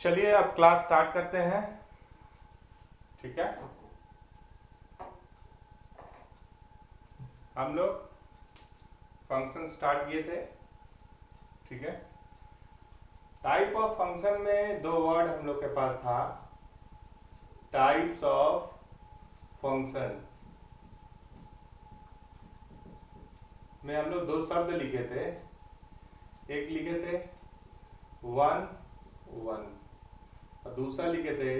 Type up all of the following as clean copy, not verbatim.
चलिए अब class start करते हैं। ठीक है, हम लोग फंक्शन स्टार्ट किए थे। ठीक है, टाइप ऑफ फंक्शन में दो वर्ड हम लोग के पास था, टाइप्स ऑफ फंक्शन में हम लोग दो शब्द लिखे थे। एक लिखे थे वन वन और दूसरा लिखे थे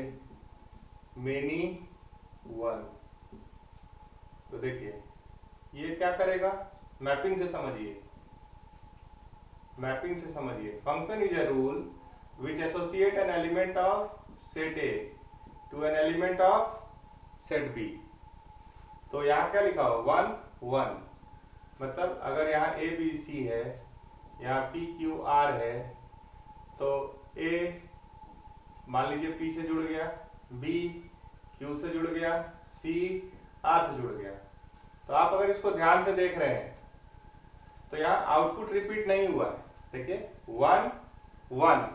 मेनी वन। तो देखिए ये क्या करेगा, मैपिंग से समझिए, मैपिंग से समझिए। Function is a rule which associate an element of set A to an element of set B. तो यहाँ क्या लिखा हो, वन वन, मतलब अगर यहाँ ए बी सी है, यहाँ पी क्यू आर है, तो ए मान लीजिए पी से जुड़ गया, बी क्यू से जुड़ गया, सी आर से जुड़ गया। तो आप अगर इसको ध्यान से देख रहे हैं तो यहाँ आउटपुट रिपीट नहीं हुआ है। देखिए वन वन,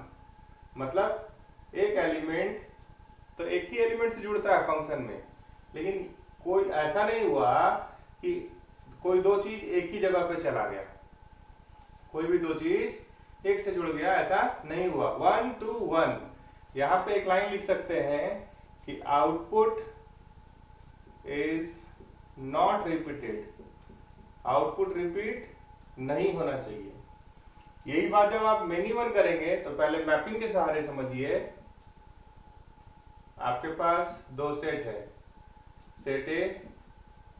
मतलब एक एलिमेंट तो एक ही एलिमेंट से जुड़ता है फंक्शन में, लेकिन कोई ऐसा नहीं हुआ कि कोई दो चीज एक ही जगह पे चला गया, कोई भी दो चीज एक से जुड़ गया, ऐसा नहीं हुआ। वन टू वन, यहां पे एक लाइन लिख सकते हैं कि output is not repeated, output repeat नहीं होना चाहिए। यही बात जब आप मेनी वन करेंगे तो पहले मैपिंग के सहारे समझिए। आपके पास दो सेट है, सेट ए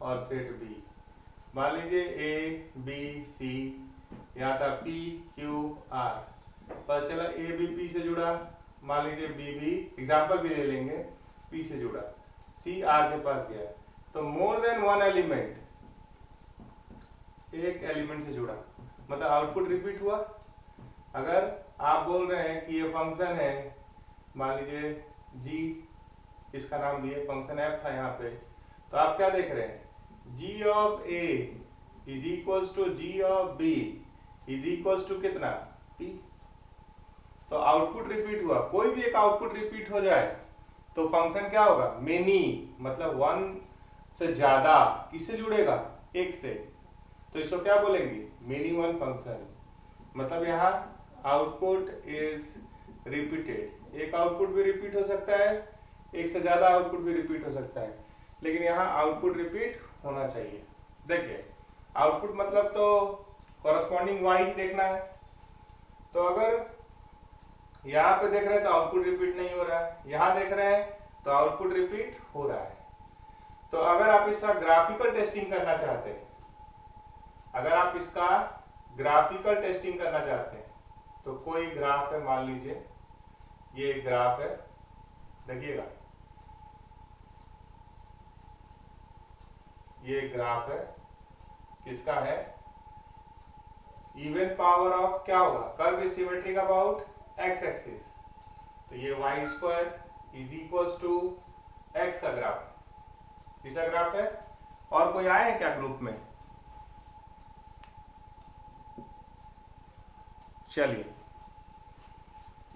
और सेट बी। मान लीजिए ए बी सी, यहाँ था पी क्यू आर, पता चला ए बी पी से जुड़ा, मान लीजिए बी भी एग्जाम्पल भी ले लेंगे, पी से जुड़ा, सी आर के पास गया, तो मोर देन वन एलिमेंट, एक एलिमेंट से जुड़ा, मतलब आउटपुट रिपीट हुआ। अगर आप बोल रहे हैं कि ये फंक्शन है, मान लीजिए जी, इसका नाम लिए फंक्शन एफ था यहाँ पे, तो आप क्या देख रहे हैं, G of A is equals to G of B is equals to कितना, पी। तो आउटपुट रिपीट हुआ। कोई भी एक आउटपुट रिपीट हो जाए तो फंक्शन क्या होगा, मेनी, मतलब वन से ज्यादा किससे जुड़ेगा, एक से, तो इसको क्या बोलेंगे, मेनी वन फंक्शन। मतलब यहाँ आउटपुट इज रिपीटेड, एक आउटपुट भी रिपीट हो सकता है, एक से ज्यादा आउटपुट भी रिपीट हो सकता है, लेकिन यहाँ आउटपुट रिपीट होना चाहिए। देखिए आउटपुट मतलब तो कॉरस्पॉन्डिंग वाई देखना है, तो अगर यहाँ पे देख रहे हैं तो आउटपुट रिपीट नहीं हो रहा है, यहाँ देख रहे हैं तो आउटपुट रिपीट हो रहा है। तो अगर आप इसका ग्राफिकल टेस्टिंग करना चाहते हैं, अगर आप इसका ग्राफिकल टेस्टिंग करना चाहते हैं, तो कोई ग्राफ है, मान लीजिए ये ग्राफ है, देखिएगा ये ग्राफ है, किसका है, इवन पावर ऑफ क्या होगा, curve symmetric about x axis, तो ये y square is equals to x का ग्राफ, इसका ग्राफ है। और कोई आए हैं क्या ग्रुप में, चलिए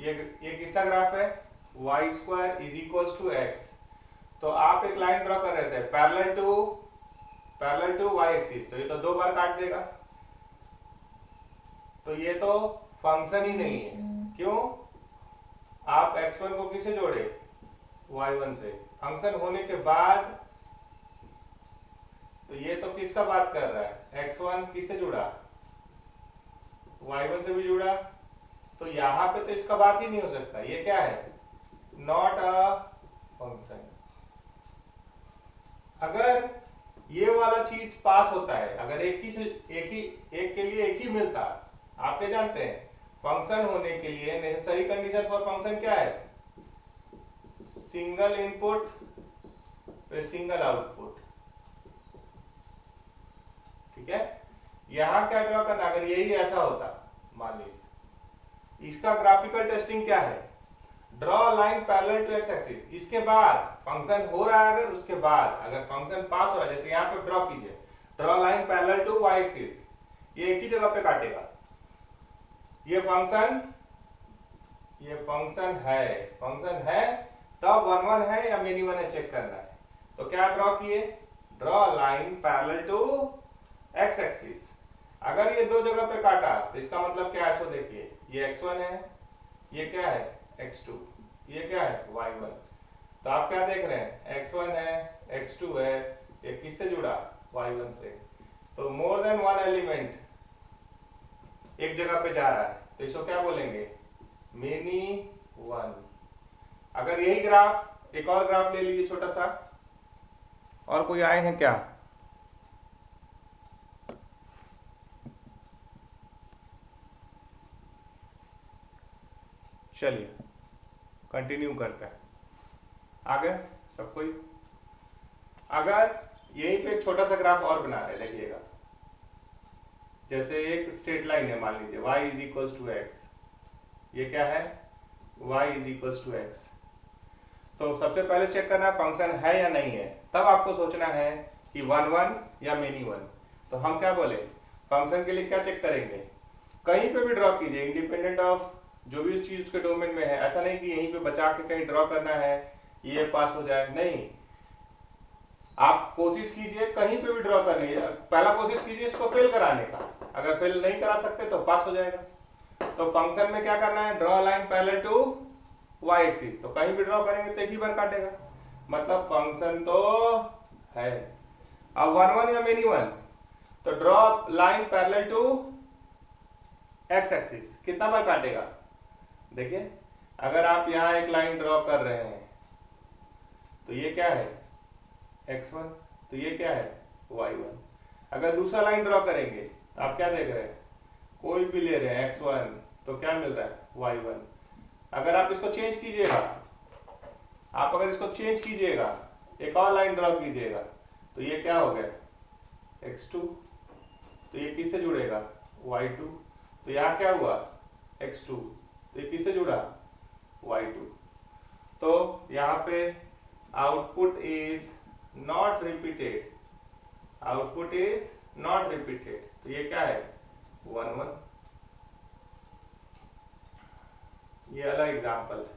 ये किसका ग्राफ है, y square is equals to x. तो आप एक लाइन ड्रॉ कर रहे थे पैरेलल टू वाई एक्सिस, तो ये तो दो बार काट देगा, तो ये तो फंक्शन ही नहीं है। क्यों, आप x1 को किससे जोड़े, y1 से, फंक्शन होने के बाद, तो ये तो किसका बात कर रहा है, x1 किससे जुड़ा, y1 से भी जुड़ा, तो यहां पे तो इसका बात ही नहीं हो सकता, ये क्या है, नॉट अ फंक्शन। अगर ये वाला चीज पास होता है, अगर एक के लिए एक ही मिलता, आप क्या जानते हैं, फंक्शन होने के लिए नेसेसरी कंडीशन फॉर फंक्शन क्या है, सिंगल इनपुट पे सिंगल आउटपुट। ठीक है, यहां क्या ड्रॉ करना, अगर यही ऐसा होता, मान लीजिए इसका ग्राफिकल टेस्टिंग क्या है, draw line parallel to x axis, इसके बाद फंक्शन हो रहा है, अगर उसके बाद अगर फंक्शन पास हो रहा है, जैसे यहां पे ड्रॉ कीजिए, draw line parallel to y axis, ये एक ही जगह पे काटेगा, ये फंक्शन ये फंक्शन है तब 1 1 है या मेनी 1 है चेक करना है। तो क्या ड्रॉ किए, draw line parallel to x axis. अगर ये दो जगह पे काटा तो इसका मतलब क्या है, सो देखिए ये x1 है, ये क्या है x2, ये क्या है y1। तो आप क्या देख रहे हैं, x1 है, x2 है, ये किससे जुड़ा, y1 से। तो मोर देन वन एलिमेंट एक जगह पे जा रहा है तो इसको क्या बोलेंगे, मेनी वन। अगर यही ग्राफ, एक और ग्राफ ले लीजिए छोटा सा, और कोई आए हैं क्या, चलिए कंटिन्यू करते हैं आगे सब कोई। अगर यहीं पे एक छोटा सा ग्राफ और बना रहे, देखिएगा जैसे एक स्ट्रेट लाइन है, मान लीजिए y is equals to x, ये क्या है y is equals to x. तो सबसे पहले चेक करना फंक्शन है या नहीं है, तब आपको सोचना है कि 1 1 या मेनी 1। तो हम क्या बोले, फंक्शन के लिए क्या चेक करेंगे, कहीं पे भी ड्रॉ कीजिए इंडिपेंडेंट ऑफ जो भी उस चीज के डोमेन में है। ऐसा नहीं कि यहीं पे बचा के कहीं ड्रॉ करना है ये पास हो जाए, नहीं, आप कोशिश कीजिए कहीं पे भी ड्रॉ करनी है, पहला कोशिश कीजिए इसको फेल कराने का, अगर फेल नहीं करा सकते तो पास हो जाएगा। तो फंक्शन में क्या करना है, draw line parallel to y axis. तो कहीं भी ड्रॉ करेंगे तो एक ही बार काटेगा, मतलब फंक्शन तो है। अब 1 1 या मेनी 1, तो draw line parallel to x axis, कितना बार काटेगा, देखिए अगर आप यहां एक लाइन ड्रॉ कर रहे हैं तो ये क्या है x1, तो ये क्या है y1। अगर दूसरा लाइन ड्रॉ करेंगे तो आप क्या देख रहे हैं, कोई भी ले रहे हैं x1, तो क्या मिल रहा है y1। अगर आप इसको चेंज कीजिएगा, आप अगर इसको चेंज कीजिएगा, एक और लाइन ड्रॉ कीजिएगा, तो ये क्या हो गया x2, तो ये किससे जुड़ेगा y2। तो यहाँ क्या हुआ x2, तो ये किससे जुड़ा y2। तो यहाँ पे output is not repeated, output is not repeated. तो ये क्या है 1 1। ये अलग एग्जांपल है,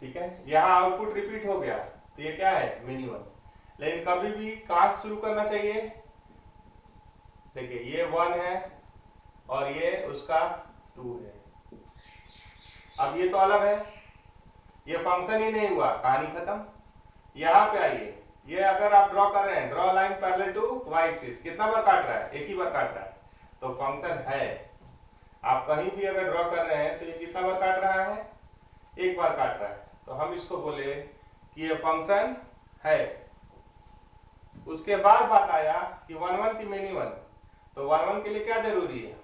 ठीक है। यहाँ आउटपुट रिपीट हो गया तो ये क्या है मेनी 1। लेकिन कभी भी कहां शुरू करना चाहिए, देखिए ये 1 है और ये उसका 2 है। अब ये तो अलग है, ये फंक्शन ही नहीं हुआ, कहानी खत्म। यहां पे आइए, ये अगर आप ड्रॉ कर रहे हैं, draw line parallel to y axis, कितना बार काट रहा है, एक ही बार काट रहा है, तो फंक्शन है। आप कहीं भी अगर ड्रॉ कर रहे हैं तो ये कितना बार काट रहा है, एक बार काट रहा है, तो हम इसको बोले कि ये फंक्शन है। उसके बाद बात आया कि 1 1 की मेनी 1। तो 1 1 के लिए क्या जरूरी है,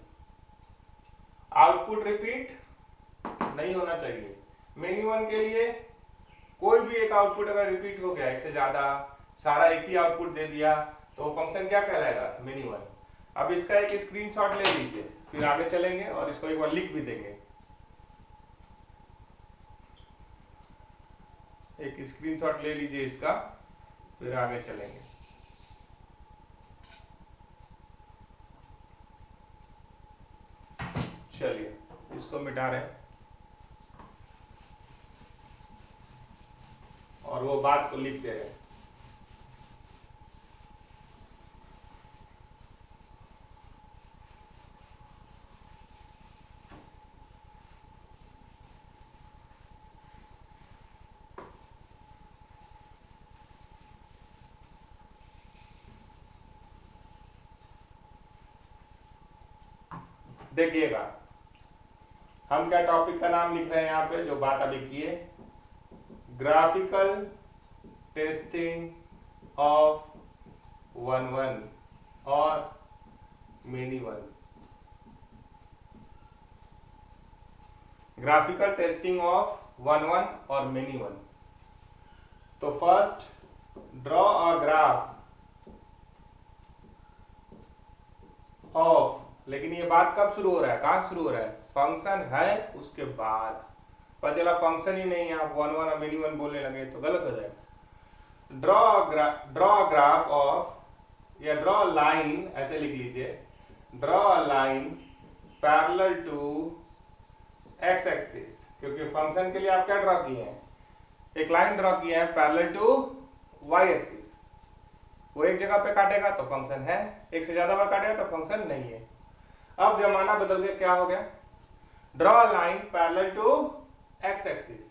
आउटपुट रिपीट नहीं होना चाहिए। मेनी 1 के लिए कोई भी एक आउटपुट अगर रिपीट हो गया, एक से ज्यादा, सारा एक ही आउटपुट दे दिया, तो फंक्शन क्या कहलाएगा मेनी 1। अब इसका एक स्क्रीनशॉट ले लीजिए, फिर आगे चलेंगे और इसको एक बार लिख भी देंगे। एक स्क्रीनशॉट ले लीजिए इसका, फिर आगे चलेंगे। चलिए इसको मिटा रहे हैं और वो बात को लिख दे रहे हैं। देखिएगा हम क्या टॉपिक का नाम लिख रहे हैं यहाँ पे, जो बात अभी किए, ग्राफिकल टेस्टिंग ऑफ 1 1 और मेनी 1। ग्राफिकल टेस्टिंग ऑफ 1 1 और मेनी 1। तो first draw a graph of, लेकिन ये बात कब शुरू हो रहा है, कहां शुरू हो रहा है, फंक्शन है उसके बाद। पर चला फंक्शन ही नहीं है, आप 1 1 और मेनी 1 बोलने लगे तो गलत हो जाएगा। ड्रॉ ग्राफ ऑफ, या ड्रॉ लाइन ऐसे लिख लीजिए, draw line parallel to x axis, क्योंकि फंक्शन के लिए आप क्या ड्रॉ किए हैं, एक लाइन ड्रॉ किए हैं पैरेलल टू वाई एक्सिस। वो एक जगह पे काटेगा तो फंक्शन है, एक से ज्यादा बार काटेगा तो फंक्शन नहीं है। अब जमाना बदल गया, क्या हो गया, draw line parallel to x axis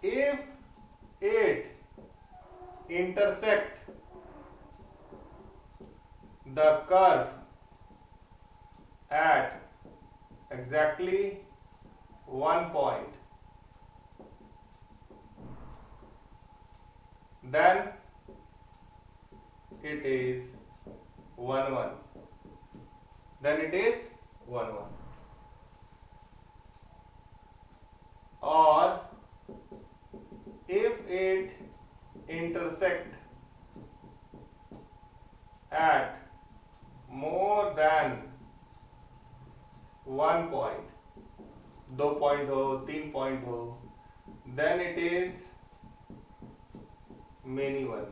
if it intersect the curve at exactly one point, then it is 1 1, then it is 1 1, or if it intersect at more than 1 point, 2 point हो, 3 पॉइंट हो, then it is many one।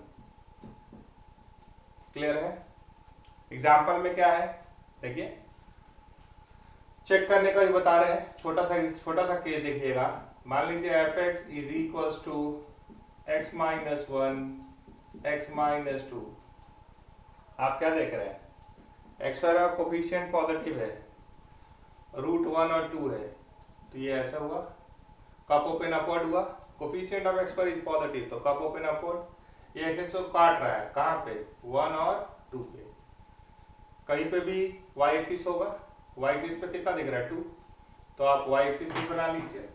Clear है? Example में क्या है देखिए, check करने का भी बता रहे हैं, छोटा सा केस देखिएगा। मान लीजिए f x is equals to x minus 1 x minus 2। आप क्या देख रहे हैं, एक्स का कोफिशिएंट पॉजिटिव है, रूट 1 और 2 है, तो ये ऐसा हुआ, कप ओपन अपवर्ड हुआ, कोफिशिएंट ऑफ एक्स पर इज पॉजिटिव, तो कप ओपन अपवर्ड। ये एक्सिस को काट रहा है, कहाँ पे, 1 और 2 पे। कहीं पे भी वाई एक्सिस होगा, वाई एक्सिस पे कितना दिख रहा है, 2, तो आप वाई एक्सिस भी बना लीजिए।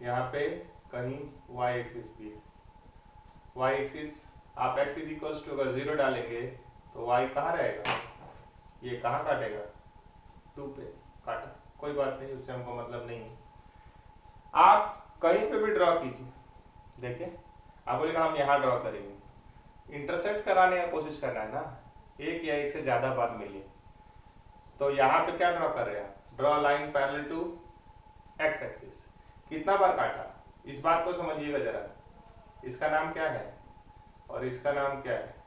यहाँ पे कहीं वाई एक्सिस भी है, वाई एक्सिस आप एक्स इज इक्वल्स टू अगर 0 डालेंगे तो वाई कहाँ रहेगा, ये कहाँ काटेगा, 2 पे काटा, कोई बात नहीं, उससे हमको मतलब नहीं है। आप कहीं पे भी ड्रॉ कीजिए, देखिए आप बोलेगा हम यहाँ ड्रॉ करेंगे, इंटरसेक्ट कराने की कोशिश करना है ना, एक या एक से ज्यादा बार मिले। तो यहाँ पे क्या ड्रॉ कर रहे हैं, draw line parallel to x axis. कितना बार काटा, इस बात को समझिएगा जरा, इसका नाम क्या है और इसका नाम क्या है।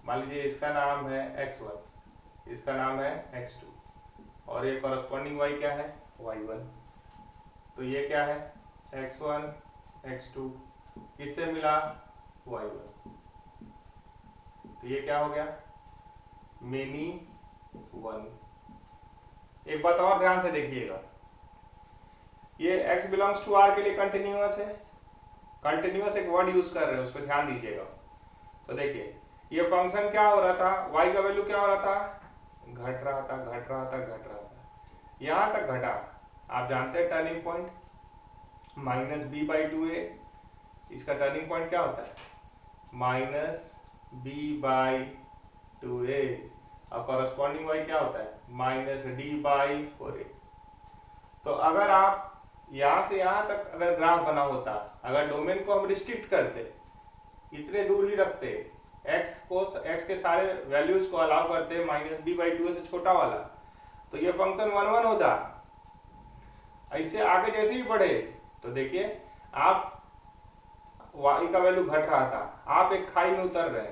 मान लीजिए इसका नाम है x1, इसका नाम है x2, और ये कॉरस्पॉन्डिंग y क्या है, y1। तो ये क्या है, x1 x2 किससे मिला, y1, तो ये क्या हो गया, मेनी वन। एक बात और ध्यान से देखिएगा, ये x बिलोंग्स टू r के लिए कंटिन्यूअस है, कंटिन्यूअस एक वर्ड यूज कर रहे हैं, उस पर ध्यान दीजिएगा। तो देखिए ये फंक्शन क्या हो रहा था, y का वैल्यू क्या हो रहा था, घट रहा था, घट रहा था, घट रहा था, यहां तक घटा। आप जानते हैं turning point minus b by 2a, इसका टर्निंग पॉइंट क्या होता है, माइनस बी बाई 2a, और कॉरस्पॉन्डिंग y क्या होता है, माइनस डी बाई 4a। तो अगर आप यहां से यहां तक अगर ग्राफ बना होता, अगर डोमेन को हम रिस्ट्रिक्ट करते, इतने दूर ही रखते, x के सारे वैल्यूज को अलाउ करते माइनस बी बाई 2a से छोटा वाला, तो ये फंक्शन 1 1 होता। ऐसे आगे जैसे ही बढ़े तो देखिए आप y का वैल्यू घट रहा था, आप एक खाई में उतर रहे,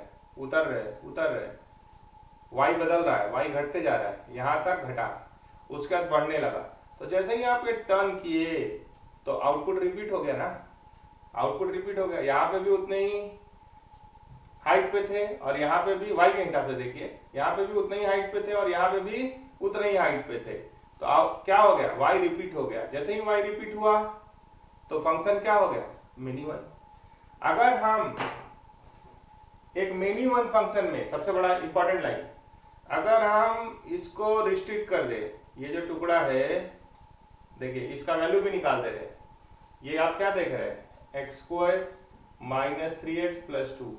y बदल रहा है, y घटते जा रहा है, यहां तक घटा, उसके बाद बढ़ने लगा। तो जैसे ही आप ये टर्न किए तो आउटपुट रिपीट हो गया ना, आउटपुट रिपीट हो गया, यहाँ पे भी उतने ही हाइट पे थे और यहाँ पे भी y के हिसाब से देखिए, यहाँ पे भी उतने ही हाइट पे थे और यहाँ पे भी उतने ही हाइट पे थे। तो क्या हो गया, y रिपीट हो गया। जैसे ही y रिपीट हुआ तो फंक्शन क्या हो गया, मेनी वन। अगर हम एक मेनी वन फंक्शन में, सबसे बड़ा इंपॉर्टेंट लाइन, अगर हम इसको रिस्ट्रिक्ट कर दे, ये जो टुकड़ा है देखिए, इसका वैल्यू भी निकाल दे रहे, ये आप क्या देख रहे हैं, x square minus 3x plus 2,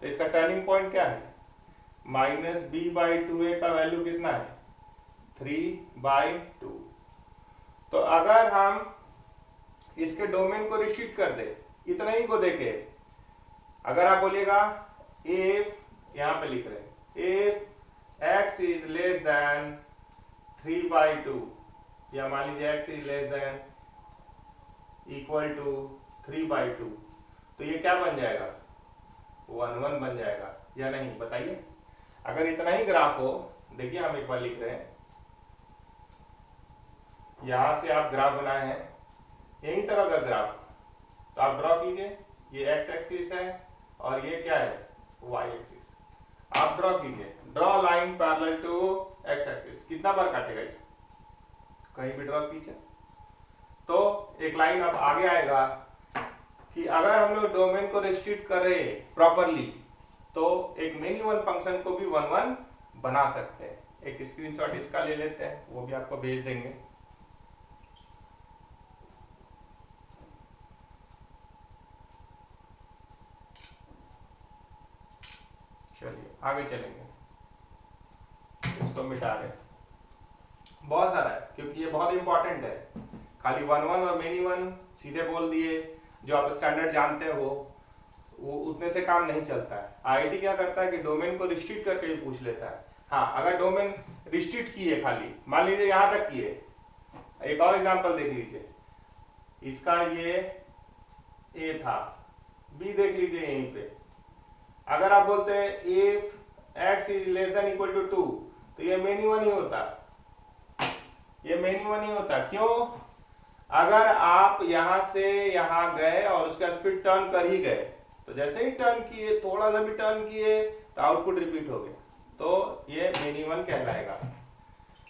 तो इसका टर्निंग पॉइंट क्या है, माइनस बी बाई 2a का वैल्यू कितना है, 3/2। तो अगर हम इसके डोमेन को रिस्ट्रिक्ट कर दे, इतना ही को देखे, अगर आप बोलिएगा इफ, यहां पे लिख रहे हैं if x is less than 3/2, या मान लीजिए x is less than equal to 3/2, तो ये क्या बन जाएगा, 1 1 बन जाएगा या नहीं, बताइए। अगर इतना ही ग्राफ हो, देखिए हम एक बार लिख रहे हैं, यहां से आप ग्राफ बनाए हैं, यही तरह का ग्राफ, तो आप ड्रॉ कीजिए। ये एक्स एक्सिस है और ये क्या है, वाई एक्सिस। आप ड्रॉ कीजिए, draw line parallel to x axis. कितना बार काटेगा इसे, कहीं भी ड्रॉ कीजिए। तो एक लाइन अब आगे आएगा कि अगर हम लोग डोमेन को रिस्ट्रिक्ट करें प्रॉपरली तो एक मेनी वन फंक्शन को भी वन वन बना सकते हैं। एक स्क्रीनशॉट इसका ले लेते हैं, वो भी आपको भेज देंगे। चलिए आगे चलेंगे, इसको मिटा रहे। बहुत सारा है क्योंकि ये बहुत इंपॉर्टेंट है। खाली वन वन और मेनी वन सीधे बोल दिए, जो आप स्टैंडर्ड जानते हैं वो उतने से काम नहीं चलता है। आईआईटी क्या करता है कि डोमेन को रिस्ट्रिक्ट करके भी पूछ लेता है। हाँ, अगर डोमेन रिस्ट्रिक्ट किए, खाली मान लीजिए यहां तक किए, एक और एग्जांपल देख लीजिए, इसका ये ए था, बी देख लीजिए यहीं पे। अगर आप बोलते हैं if x is less than equal to 2, तो ये मेनी वन ही होता, ये मेनी वन ही होता। क्यों? अगर आप यहां से यहां गए और उसके बाद फिर टर्न कर ही गए, तो जैसे ही टर्न किए, थोड़ा सा भी टर्न किए, तो आउटपुट रिपीट हो गया, तो ये मेनी वन कहलाएगा।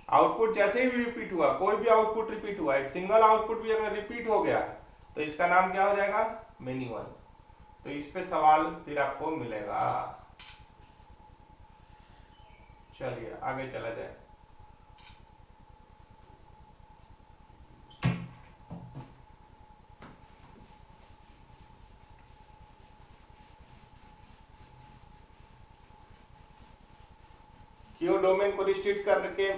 आउटपुट जैसे ही रिपीट हुआ, कोई भी आउटपुट रिपीट हुआ, एक सिंगल आउटपुट भी अगर रिपीट हो गया, तो इसका नाम क्या हो जाएगा, मेनी वन। तो इस पे सवाल फिर आपको मिलेगा। चलिए आगे चला जाए। क्यों डोमेन को रिस्ट्रिक्ट करके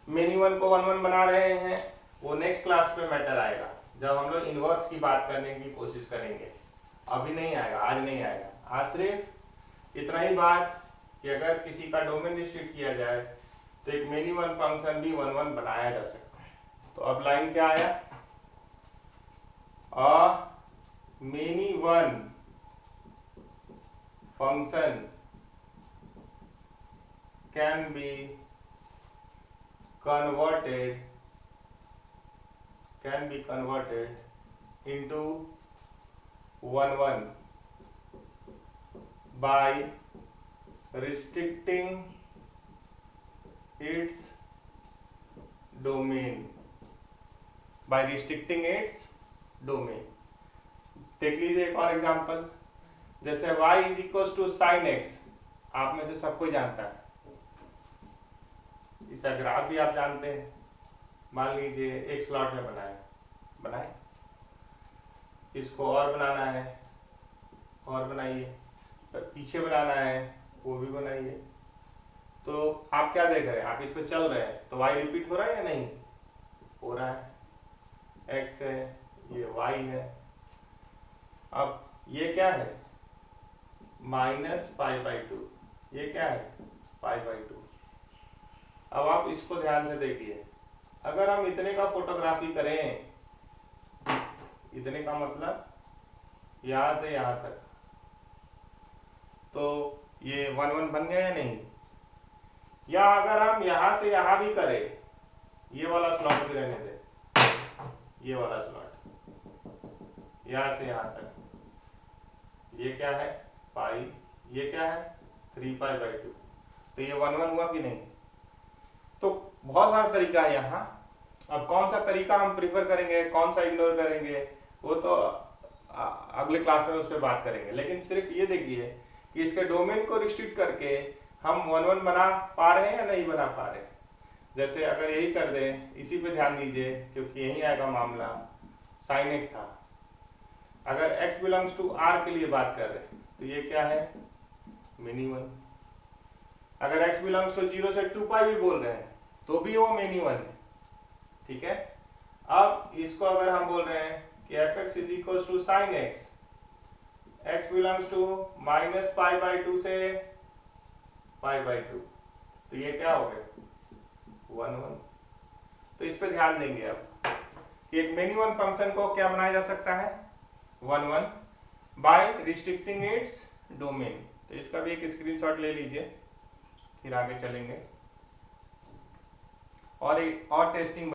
मेनी वन को वन वन बना रहे हैं, वो नेक्स्ट क्लास पे मैटर आएगा, जब हम लोग इनवर्स की बात करने की कोशिश करेंगे। अभी नहीं आएगा, आज नहीं आएगा। आज सिर्फ इतना ही बात कि अगर किसी का डोमेन रिस्ट्रिक्ट किया जाए तो एक मेनी वन फंक्शन भी वन वन बनाया जा सकता है। तो अब लाइन क्या आया, a many one function can be converted into one one by restricting its domain, देख लीजिए एक और एग्जांपल, जैसे y is equal to sine x, आप में से सब कोई जानता है, इसका ग्राफ भी आप जानते हैं। मान लीजिए एक स्लॉट में बनाए, इसको और बनाना है, और बनाइए, पीछे बनाना है, वो भी बनाइए। तो आप क्या देख रहे हैं, आप इस पे चल रहे हैं, तो y रिपीट हो रहा है या नहीं हो रहा है, x है, ये y है। अब ये क्या है, -π/2, ये क्या है, π/2। अब आप इसको ध्यान से देखिए, अगर हम इतने का फोटोग्राफी करें, इतने का मतलब यहां से यहां तक, तो ये वन वन बन गया या नहीं। या अगर हम यहां से यहां भी करें, ये वाला स्लॉट भी रहने दे, ये वाला स्लॉट यहां से यहां तक, ये क्या है, पाई, ये क्या है, 3π/2, तो ये वन वन हुआ कि नहीं। तो बहुत सारा तरीका है यहाँ। अब कौन सा तरीका हम प्रीफर करेंगे, कौन सा इग्नोर करेंगे, वो तो अगले क्लास में उस पर बात करेंगे। लेकिन सिर्फ ये देखिए कि इसके डोमेन को रिस्ट्रिक्ट करके हम वन वन बना पा रहे हैं या नहीं बना पा रहे। जैसे अगर यही कर दें, इसी पे ध्यान दीजिए क्योंकि यही आएगा मामला, साइन एक्स था, अगर x बिलोंग्स टू r के लिए बात कर रहे हैं तो ये क्या है, मेनी वन। अगर x बिलोंग्स टू 0 से 2π भी बोल रहे हैं तो भी वो मेनी वन है, ठीक है। अब इसको अगर हम बोल रहे हैं कि fx is equal to sine x, x belongs to -π/2 से π/2, तो ये क्या हो गया, वन वन। तो इस पे ध्यान देंगे अब कि एक मेनी वन फंक्शन को क्या बनाया जा सकता है, one one, by restricting its domain. तो इसका भी एक स्क्रीनशॉट ले लीजिए, फिर आगे चलेंगे और एक और टेस्टिंग